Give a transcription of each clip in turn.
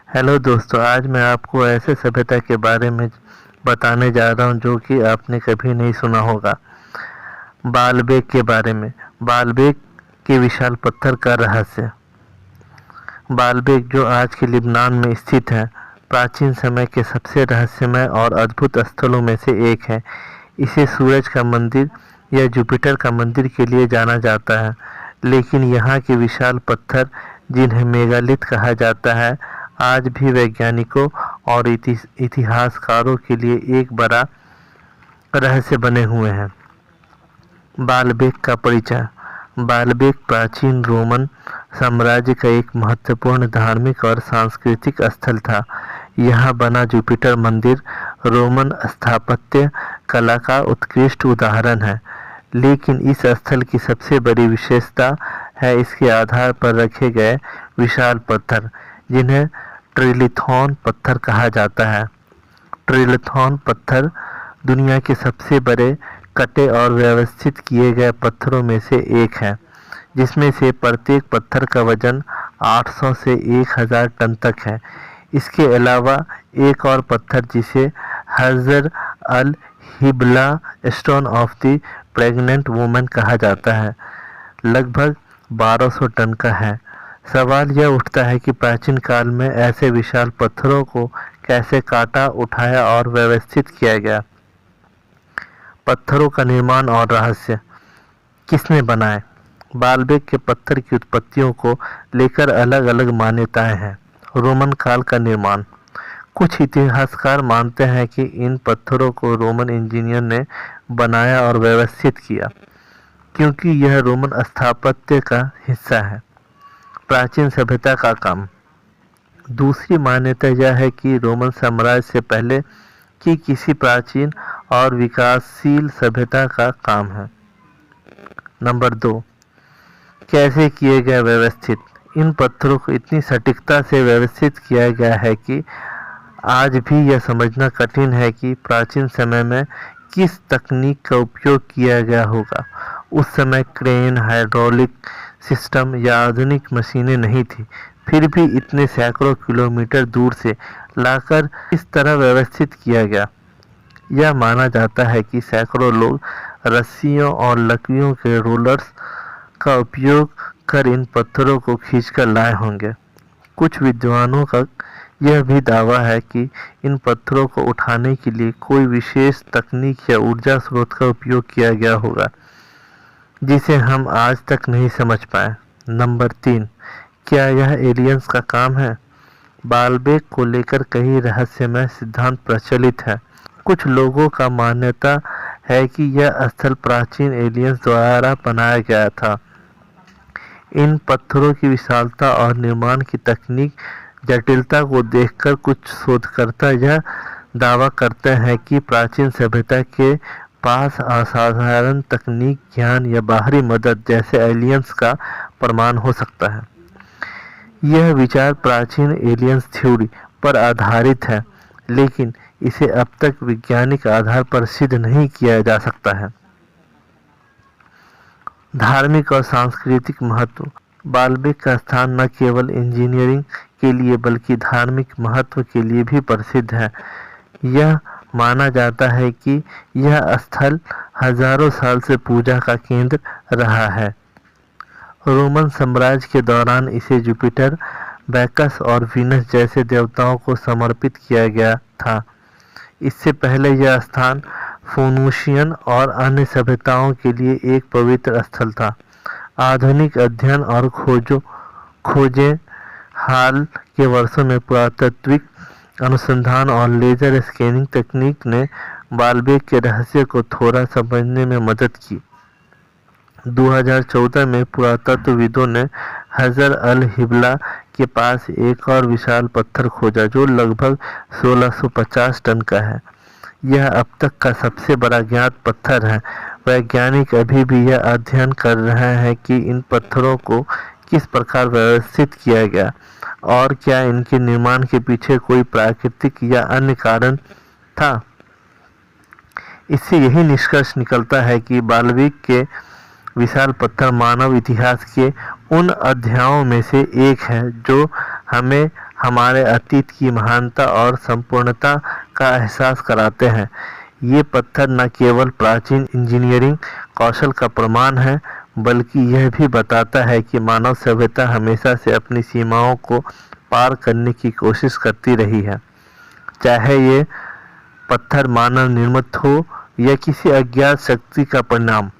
Hello दोस्तों, आज मैं आपको ऐसे सभ्यता के बारे में बताने जा रहा हूँ जो कि आपने कभी नहीं सुना होगा। बालबेक के बारे में। बालबेक के विशाल पत्थर का रहस्य। बालबेक जो आज के लिबनान में स्थित है, प्राचीन समय के सबसे रहस्यमय और अद्भुत स्थलों में से एक है। इसे सूरज का मंदिर या जुपिटर का मंदिर के लिए जाना जाता है, लेकिन यहाँ के विशाल पत्थर, जिन्हें मेगालिथ कहा जाता है, आज भी वैज्ञानिकों और इतिहासकारों के लिए एक बड़ा रहस्य बने हुए हैं। बालबेक का परिचय। बालबेक प्राचीन रोमन साम्राज्य का एक महत्वपूर्ण धार्मिक और सांस्कृतिक स्थल था। यहाँ बना जुपिटर मंदिर रोमन स्थापत्य कला का उत्कृष्ट उदाहरण है, लेकिन इस स्थल की सबसे बड़ी विशेषता है इसके आधार पर रखे गए विशाल पत्थर, जिन्हें ट्रिलिथॉन पत्थर कहा जाता है। ट्रिलिथॉन पत्थर दुनिया के सबसे बड़े कटे और व्यवस्थित किए गए पत्थरों में से एक है, जिसमें से प्रत्येक पत्थर का वजन 800 से 1000 टन तक है। इसके अलावा एक और पत्थर, जिसे हजर अल हिबला stone of the pregnant woman कहा जाता है, लगभग 1200 टन का है। सवाल यह उठता है कि प्राचीन काल में ऐसे विशाल पत्थरों को कैसे काटा, उठाया और व्यवस्थित किया गया। पत्थरों का निर्माण और रहस्य। किसने बनाए? बालबेक के पत्थर की उत्पत्तियों को लेकर अलग अलग मान्यताएं हैं। रोमन काल का निर्माण। कुछ इतिहासकार मानते हैं कि इन पत्थरों को रोमन इंजीनियर ने बनाया और व्यवस्थित किया, क्योंकि यह रोमन स्थापत्य का हिस्सा है। प्राचीन सभ्यता का काम। दूसरी मान्यता यह है कि रोमन साम्राज्य से पहले की किसी प्राचीन और विकासशील सभ्यता का काम है। नंबर 2, कैसे किए गए व्यवस्थित। इन पत्थरों को इतनी सटीकता से व्यवस्थित किया गया है कि आज भी यह समझना कठिन है कि प्राचीन समय में किस तकनीक का उपयोग किया गया होगा। उस समय क्रेन, हाइड्रोलिक सिस्टम या आधुनिक मशीनें नहीं थी, फिर भी इतने सैकड़ों किलोमीटर दूर से लाकर इस तरह व्यवस्थित किया गया। यह माना जाता है कि सैकड़ों लोग रस्सियों और लकड़ियों के रोलर्स का उपयोग कर इन पत्थरों को खींचकर लाए होंगे। कुछ विद्वानों का यह भी दावा है कि इन पत्थरों को उठाने के लिए कोई विशेष तकनीक या ऊर्जा स्रोत का उपयोग किया गया होगा, जिसे हम आज तक नहीं समझ पाए। नंबर 3, क्या यह एलियंस का काम है? बालबेक को लेकर कई रहस्यमय सिद्धांत प्रचलित है। कुछ लोगों का मान्यता है कि यह स्थल प्राचीन एलियंस द्वारा बनाया गया था। इन पत्थरों की विशालता और निर्माण की तकनीक जटिलता को देखकर कुछ शोधकर्ता यह दावा करते हैं कि प्राचीन सभ्यता के पास असाधारण तकनीक, ज्ञान या बाहरी मदद जैसे एलियंस का प्रमाण हो सकता है। यह विचार प्राचीन एलियंस थ्योरी पर आधारित है, लेकिन इसे अब तक वैज्ञानिक आधार पर सिद्ध नहीं किया जा सकता है। धार्मिक और सांस्कृतिक महत्व। बालबेक का स्थान न केवल इंजीनियरिंग के लिए बल्कि धार्मिक महत्व के लिए भी प्रसिद्ध है। यह माना जाता है कि यह स्थल हजारों साल से पूजा का केंद्र रहा है। रोमन साम्राज्य के दौरान इसे जुपिटर, बैकस और वीनस जैसे देवताओं को समर्पित किया गया था। इससे पहले यह स्थान फोनिशियन और अन्य सभ्यताओं के लिए एक पवित्र स्थल था। आधुनिक अध्ययन और खोजें हाल के वर्षों में पुरातात्विक अनुसंधान और लेजर स्कैनिंग तकनीक ने बालबेक के रहस्य को थोड़ा समझने में मदद की। 2014 में पुरातत्वविदों ने हजर अल हिबला के पास एक और विशाल पत्थर खोजा, जो लगभग 1650 टन का है। यह अब तक का सबसे बड़ा ज्ञात पत्थर है। वैज्ञानिक अभी भी यह अध्ययन कर रहे हैं कि इन पत्थरों को किस प्रकार व्यवस्थित किया गया और क्या इनके निर्माण के पीछे कोई प्राकृतिक या अन्य कारण था। इससे यही निष्कर्ष निकलता है कि बालबेक के विशाल पत्थर मानव इतिहास के उन अध्यायों में से एक है जो हमें हमारे अतीत की महानता और संपूर्णता का एहसास कराते हैं। ये पत्थर न केवल प्राचीन इंजीनियरिंग कौशल का प्रमाण है, बल्कि यह भी बताता है कि मानव सभ्यता हमेशा से अपनी सीमाओं को पार करने की कोशिश करती रही है। चाहे ये पत्थर मानव निर्मित हो या किसी अज्ञात शक्ति का परिणाम,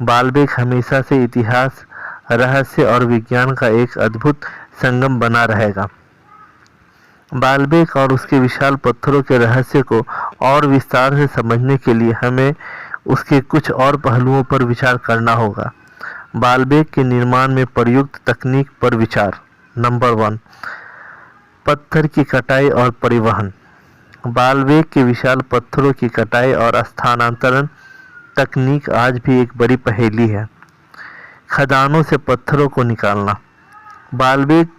बाल्बेक हमेशा से इतिहास, रहस्य और विज्ञान का एक अद्भुत संगम बना रहेगा। बाल्बेक और उसके विशाल पत्थरों के रहस्य को और विस्तार से समझने के लिए हमें उसके कुछ और पहलुओं पर विचार करना होगा। बाल्बेक के निर्माण में प्रयुक्त तकनीक पर विचार। नंबर 1, पत्थर की कटाई और परिवहन। बाल्बेक के विशाल पत्थरों की कटाई और स्थानांतरण तकनीक आज भी एक बड़ी पहेली है। खदानों से पत्थरों को निकालना। बाल्बेक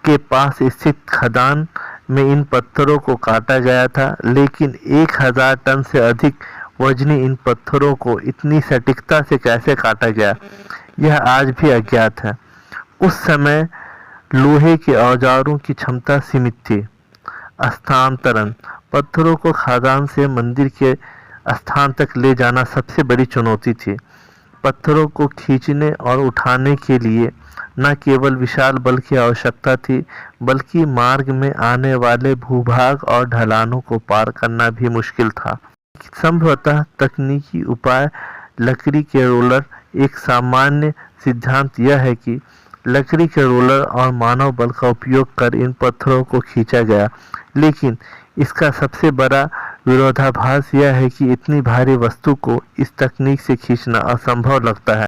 के पास स्थित खदान में इन पत्थरों को काटा गया था, लेकिन 1000 टन से अधिक वजनी इन पत्थरों को इतनी सटीकता से कैसे काटा गया, यह आज भी अज्ञात है। उस समय लोहे के औजारों की क्षमता सीमित थी। स्थानांतरण। पत्थरों को खदान से मंदिर के स्थान तक ले जाना सबसे बड़ी चुनौती थी। पत्थरों को खींचने और उठाने के लिए न केवल विशाल बल की आवश्यकता थी, बल्कि मार्ग में आने वाले भूभाग और ढलानों को पार करना भी मुश्किल था। संभवतः तकनीकी उपाय लकड़ी के रोलर। एक सामान्य सिद्धांत यह है कि लकड़ी के रोलर और मानव बल का उपयोग कर इन पत्थरों को खींचा गया, लेकिन इसका सबसे बड़ा विरोधाभास यह है कि इतनी भारी वस्तु को इस तकनीक से खींचना असंभव लगता है।